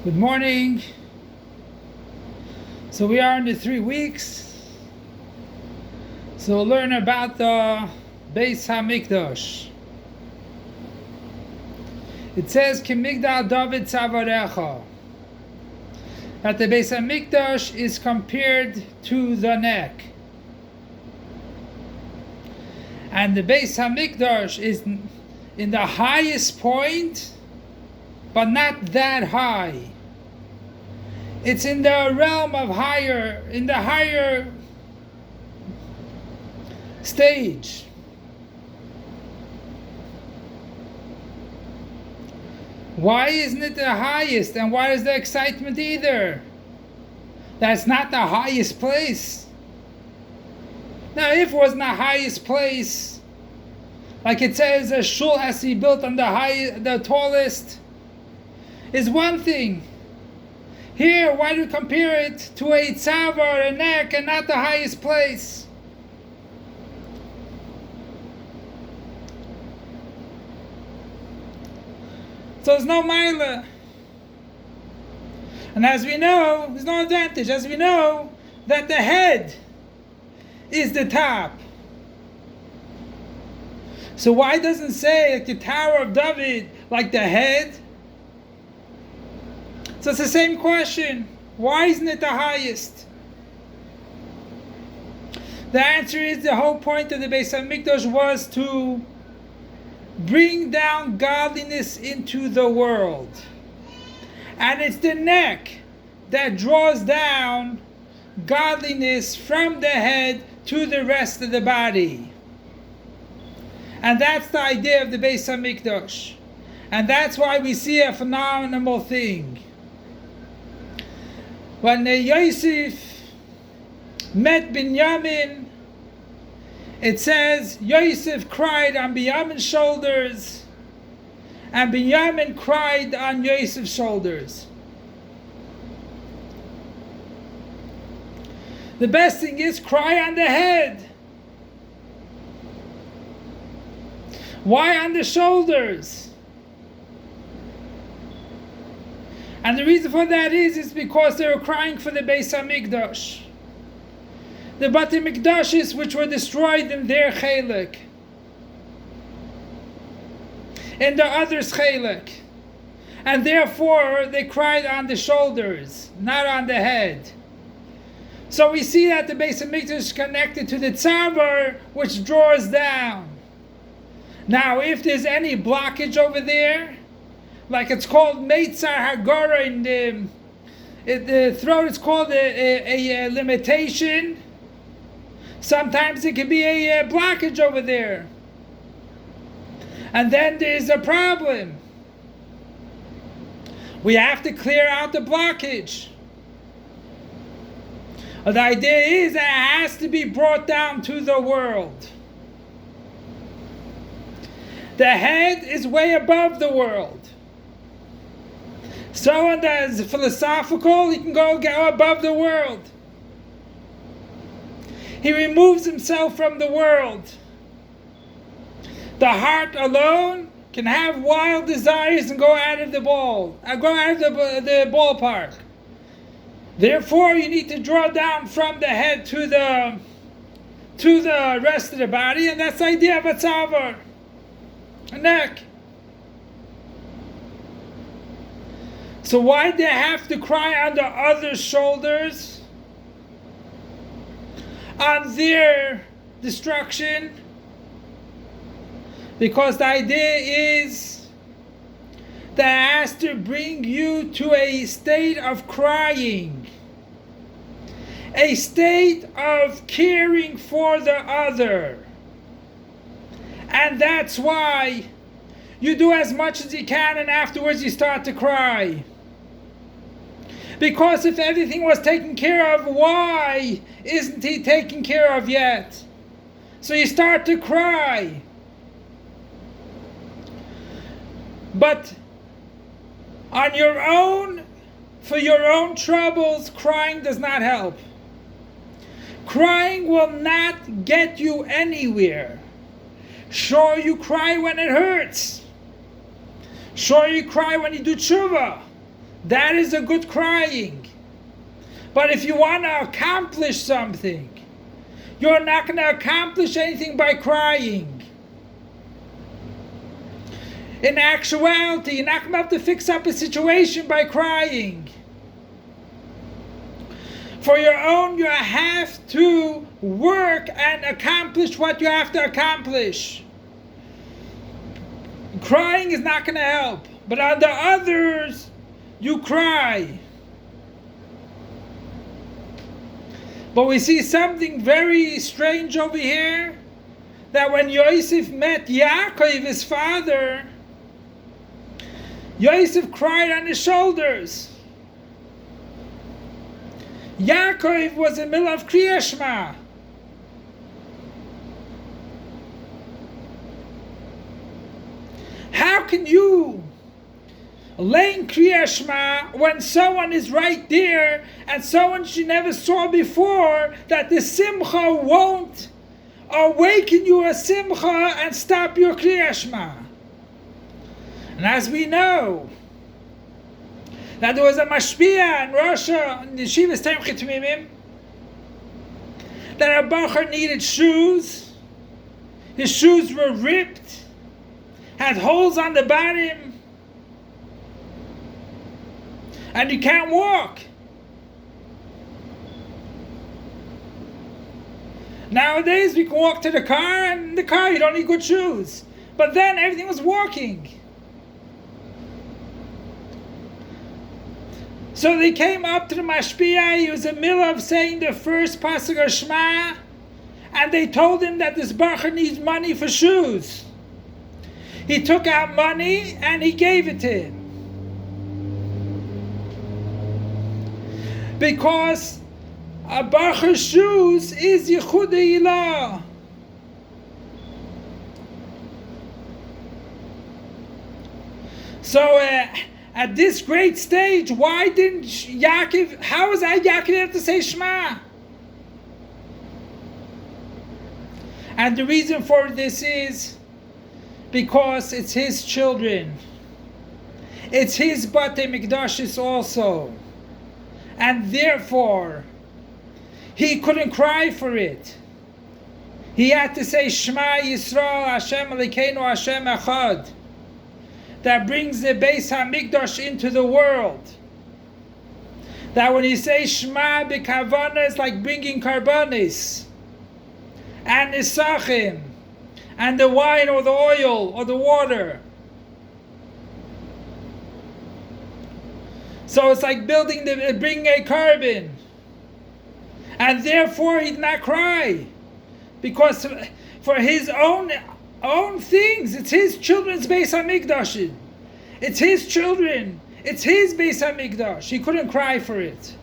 Good morning. So we are in the 3 weeks. So we'll learn about the Beis Hamikdash. It says, "Kimigdal David Tzavarecha," that the Beis Hamikdash is compared to the neck, and the Beis Hamikdash is in the highest point, but not that high. It's in the realm of in the higher stage. Why isn't it the highest? And why is the excitement either? That's not the highest place. Now, if it was in the highest place, like it says a shul has to be built on the tallest, is one thing. Here, why do you compare it to a tzavar, a neck, and not the highest place? So there's no milah. And as we know, there's no advantage. As we know, that the head is the top. So why doesn't it say like the Tower of David, like the head? So it's the same question. Why isn't it the highest? The answer is the whole point of the Beis Hamikdash was to bring down godliness into the world. And it's the neck that draws down godliness from the head to the rest of the body. And that's the idea of the Beis Hamikdash. And that's why we see a phenomenal thing. When Yosef met Binyamin, it says Yosef cried on Binyamin's shoulders, and Binyamin cried on Yosef's shoulders. The best thing is cry on the head. Why on the shoulders? And the reason for that is because they were crying for the Beis Hamikdash. The Batei Mikdashis which were destroyed in their chelek, in the other's chelek. And therefore they cried on the shoulders, not on the head. So we see that the Beis Hamikdash is connected to the tzavar, which draws down. Now if there's any blockage over there, like it's called Meitzar Hagara in the throat, it's called a limitation. Sometimes it can be a blockage over there. And then there's a problem. We have to clear out the blockage. The idea is that it has to be brought down to the world. The head is way above the world. Someone that is philosophical, he can go above the world. He removes himself from the world. The heart alone can have wild desires and go out of the ballpark. Therefore, you need to draw down from the head to the rest of the body, and that's the idea of a tzavar, a neck. So why do they have to cry on the other's shoulders, on their destruction? Because the idea is that it has to bring you to a state of crying, a state of caring for the other. And that's why you do as much as you can and afterwards you start to cry. Because if everything was taken care of, why isn't he taken care of yet? So you start to cry. But on your own, for your own troubles, crying does not help. Crying will not get you anywhere. Sure, you cry when it hurts. Sure, you cry when you do tshuva. That is a good crying. But if you want to accomplish something, you're not going to accomplish anything by crying. In actuality, you're not going to be able to fix up a situation by crying. For your own, you have to work and accomplish what you have to accomplish. Crying is not going to help. But on the others, you cry. But we see something very strange over here. That when Yosef met Yaakov, his father, Yosef cried on his shoulders. Yaakov was in the middle of Kriya Shema. How can you lay in Kriya Shema when someone is right there and someone you never saw before, that the simcha won't awaken you a simcha and stop your Kriya Shema? And as we know, that there was a mashpia in Russia, in the Yeshivas Temchei Tmimim, that a bacher needed shoes. His shoes were ripped, had holes on the bottom, and he can't walk. Nowadays we can walk to the car, and in the car you don't need good shoes. But then everything was walking. So they came up to the mashpia. He was in the middle of saying the first pasuk of Shema, and they told him that this bacher needs money for shoes. He took out money and he gave it to him. Because a bacher's shoes is Yichud Ilah. So at this great stage, why didn't Yaakov, how is that Yaakov have to say Shema? And the reason for this is because it's his children. It's his Batei Mikdashis also. And therefore, he couldn't cry for it. He had to say Shema Yisrael Hashem Elokeinu Hashem Echad. That brings the Beis HaMikdash into the world. That when you say Shema b'kavana, it's like bringing karbanis and nisachim and the wine or the oil or the water. So it's like bringing a carbon. And therefore he did not cry. Because for his own things, it's his children's Beis HaMikdash. It's his children. It's his Beis HaMikdash. He couldn't cry for it.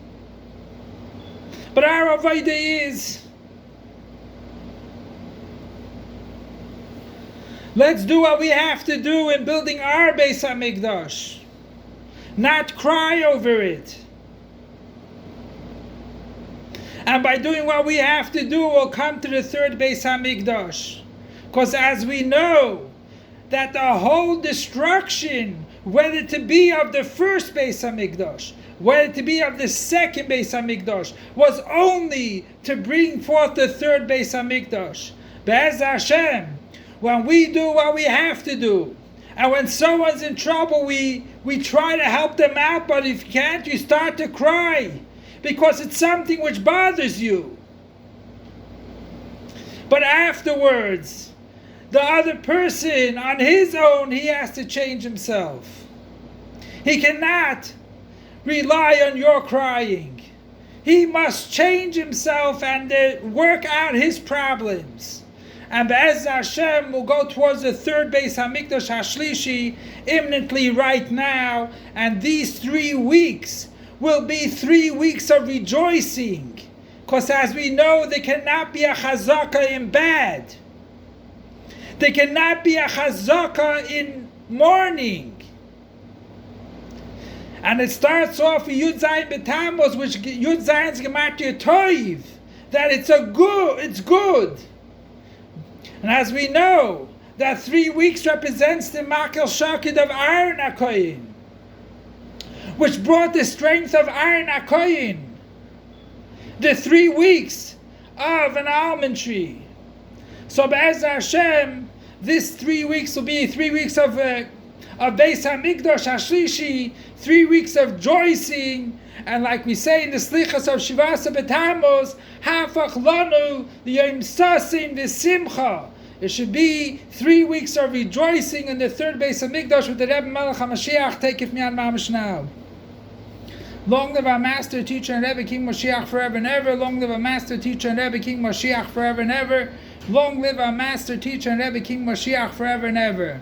But our avodah is, let's do what we have to do in building our Beis HaMikdash. Not cry over it. And by doing what we have to do, we'll come to the third Beis HaMikdash. Because as we know, that the whole destruction, whether to be of the first Beis HaMikdash, whether to be of the second Beis HaMikdash, was only to bring forth the third Beis HaMikdash. Be'ez Hashem, when we do what we have to do, and when someone's in trouble, we try to help them out, but if you can't, you start to cry, because it's something which bothers you. But afterwards, the other person, on his own, he has to change himself. He cannot rely on your crying. He must change himself and work out his problems. And Be'ez Hashem will go towards the third Beis HaMikdash HaShlishi imminently right now. And these 3 weeks will be 3 weeks of rejoicing. Because as we know, there cannot be a chazaka in bad. There cannot be a chazaka in mourning. And it starts off with Yud Zayin B'Tammuz, which Yud Zayin's Gematria Toiv, that it's good. And as we know, that 3 weeks represents the Makel Shakid of Aaron HaKohen. which brought the strength of Aaron HaKoyin, the 3 weeks of an almond tree. So Be'ezer Hashem, this 3 weeks will be 3 weeks of Beis HaMikdash HaShlishi, 3 weeks of rejoicing, and like we say in the Slichas of Shivasa B'Tammuz, Hafach Lanu L'Yom Sasim V'Simcha. It should be 3 weeks of rejoicing in the third Beis HaMikdash with the Rebbe Melech HaMashiach. Take it me on Mamash now. Long live our master, teacher, and Rebbe King Mashiach forever and ever. Long live our master, teacher, and Rebbe King Mashiach forever and ever. Long live our master, teacher, and Rebbe King Mashiach forever and ever.